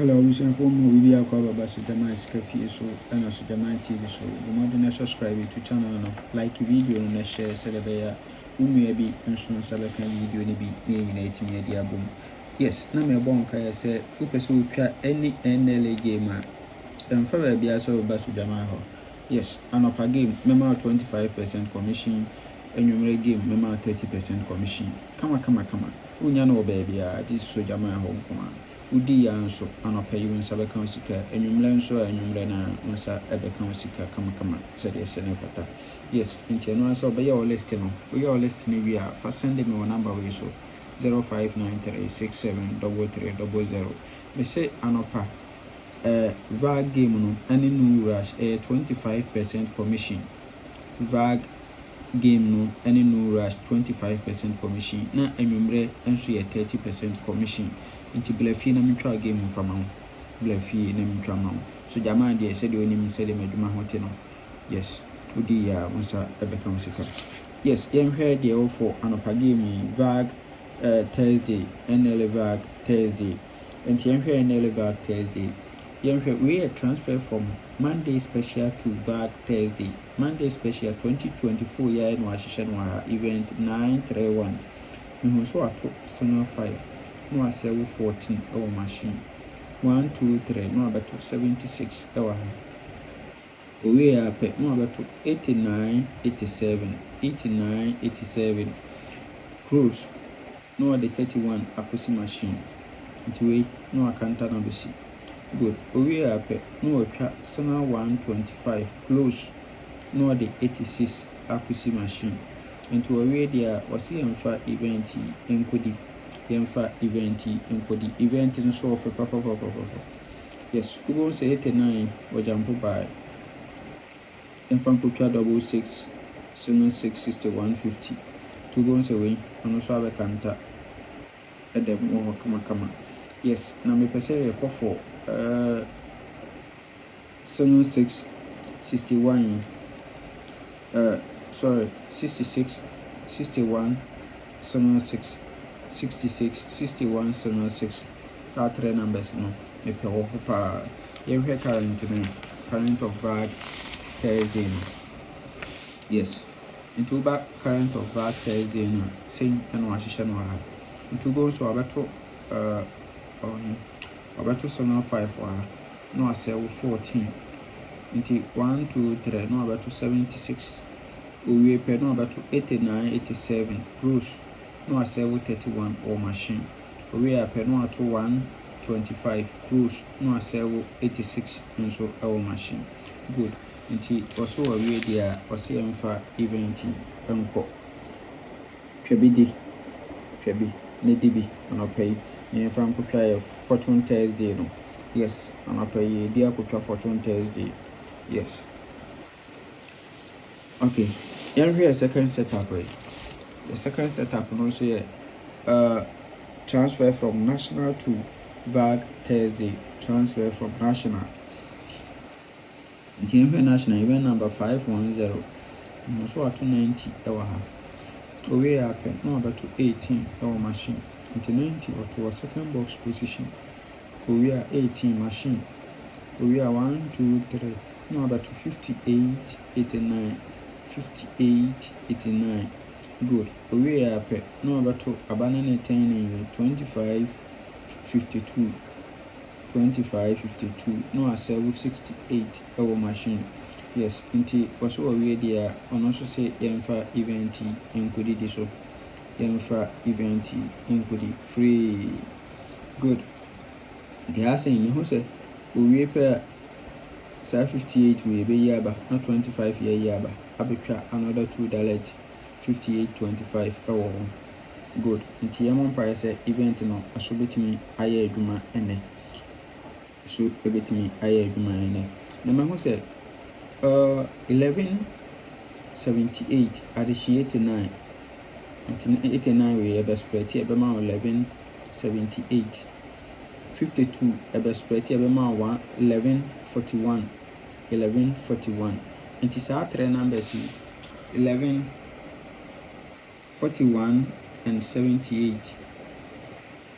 Hello, we send for more video about Sujaman Scafi so and Sujaman TV so the more than subscribe to channel no like video and share celebrate maybe and soon salakan video ni be uniting media boom. Yes, na me bon kaya say upese utwa any Nla game and for be so ba Sujaman ho. Yes, anopa game mema 25% commission enwumre game mema 30% commission. Kama. Unya no baby this Sujaman ho kuma. Udi ya nso anopa yi nsa beka sika enwumre nso enwumre na nsa ebeka sika kama said yes ne fata. Yes, nti no nso be your list no. We your list ni we are for send me number we so 0593673300. Me say anopa VAG game no any no rush 25% commission. VAG game no any no rush 25% commission na enwumre nso ye 30% commission. Inti blefi na mitwa game mfama ho blefi na mitwa ma ho so jama de se de onim se de madwuma hote no. Yes, udi ya unsa ebeka musika. Yes, yenhwe de o for anopa game VAG Thursday Nla Vag Thursday. Inti yenhwe Nla Vag Thursday yenhwe we transfer from Monday special to VAG Thursday. Monday special 2024 year no ahihye no event 931 mehu so ato senior 5 no asewo 14 our machine 1 2 3 no abeto 76 our we are pe no abeto 89 87 cruise no the 31 akosi machine ntiwe no akanta na besi good we are pe no atwa senior 125 close no the 86 akosi machine nti we there wasi yemfa event enkodi event nso of papa. Yes, we go say 89 wajampo by infant 66 6150 to go say we and so have kanta edem wo kama. Yes, na me pese e for 76 61 66 61 76 66 61 76 sa three numbers no me pe wo pa ye hwe current of VAG Thursday no. Yes, into back current of VAG Thursday no same and wa hihye no ha into go so abeto senior 5 wa no asewo 14 into 1 2 3 no abeto 76 we pe no abeto 89 87 cruise no asewo 31 or machine we are pe no ato 125 cruise no asewo 86 nso our machine. Good, nti also we dia also emfa event enko twebi ne dibi anopai emfa nkotwa ya fortune Thursday no. Yes, anopai dia akotwa fortune Thursday. Yes, okay, here second setup right. The second setup no say transfer from national to VAG Thursday. Transfer from national. National event number 510. So at 290 our we are no about to 18 our machine. 90 or to a second box position. We are 18 machine. We are 1 2 3 no about to 58 89 58 89. Good. We are pe no about to abandon 10 25 52 no a 68 our machine. Yes, nti also we there on also say yemfa event include this so yemfa event include free. Good. They are saying who say we pe 58 we be yaba not 25 year yaba abetwa another $2 58.25 hour. Good. Nti yamon pa say event no aso betimi aye adwuma ene. So betimi aye adwuma ene. Na me ho say 1178 addition 89. Nti 89 we ebe spread e be ma 1178. 52 ebe spread e be ma 1141. Nti sa three numbers 11 41 and 78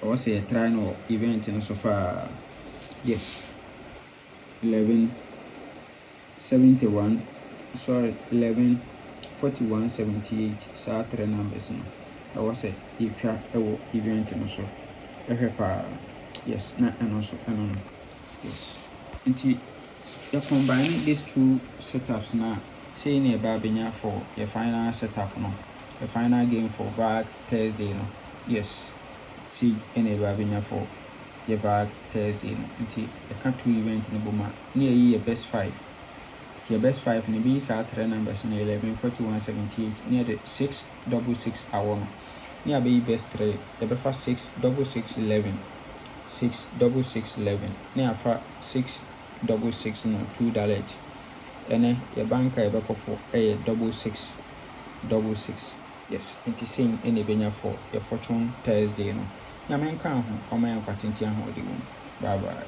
or say a try no event in so far Yes. 1171. Sorry, 114178. Saa 3 numbers no. I say yɛtwa ɛwɔ event no so. Ɛhwɛ paa. Yes, na ɛno so ɛno no. Yes. Nti you combine these two setups now. Say in a babina for your final setup no. The final game for Vag Thursday no. Yes. See in a babina for your Vag Thursday no. Nti the country event in the Boma near your best 5. Your best 5 in the B are 3 numbers in 11 41 78 near the 666 hour. Near be best 3 the best 6 66 11 6 66 11 near for 666 no $2 and your bank I back for a 6666. Yes, it is same in the venue for your fortune Thursday no. Yaman can home or my continue holding. Bye bye.